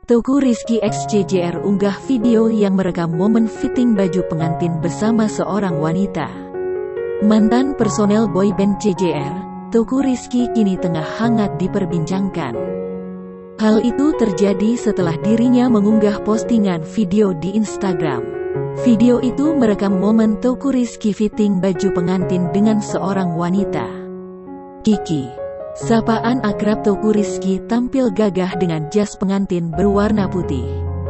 Teuku Rizky X JJR unggah video yang merekam momen fitting baju pengantin bersama seorang wanita. Mantan personel boyband JJR, Teuku Rizky kini tengah hangat diperbincangkan. Hal itu terjadi setelah dirinya mengunggah postingan video di Instagram. Video itu merekam momen Teuku Rizky fitting baju pengantin dengan seorang wanita. Kiki, sapaan akrab Teuku Rizky, tampil gagah dengan jas pengantin berwarna putih.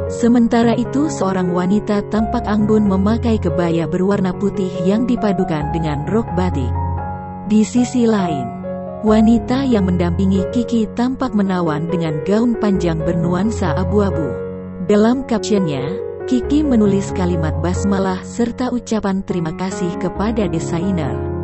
Sementara itu seorang wanita tampak anggun memakai kebaya berwarna putih yang dipadukan dengan rok batik. Di sisi lain, wanita yang mendampingi Kiki tampak menawan dengan gaun panjang bernuansa abu-abu. Dalam captionnya, Kiki menulis kalimat basmalah serta ucapan terima kasih kepada desainer.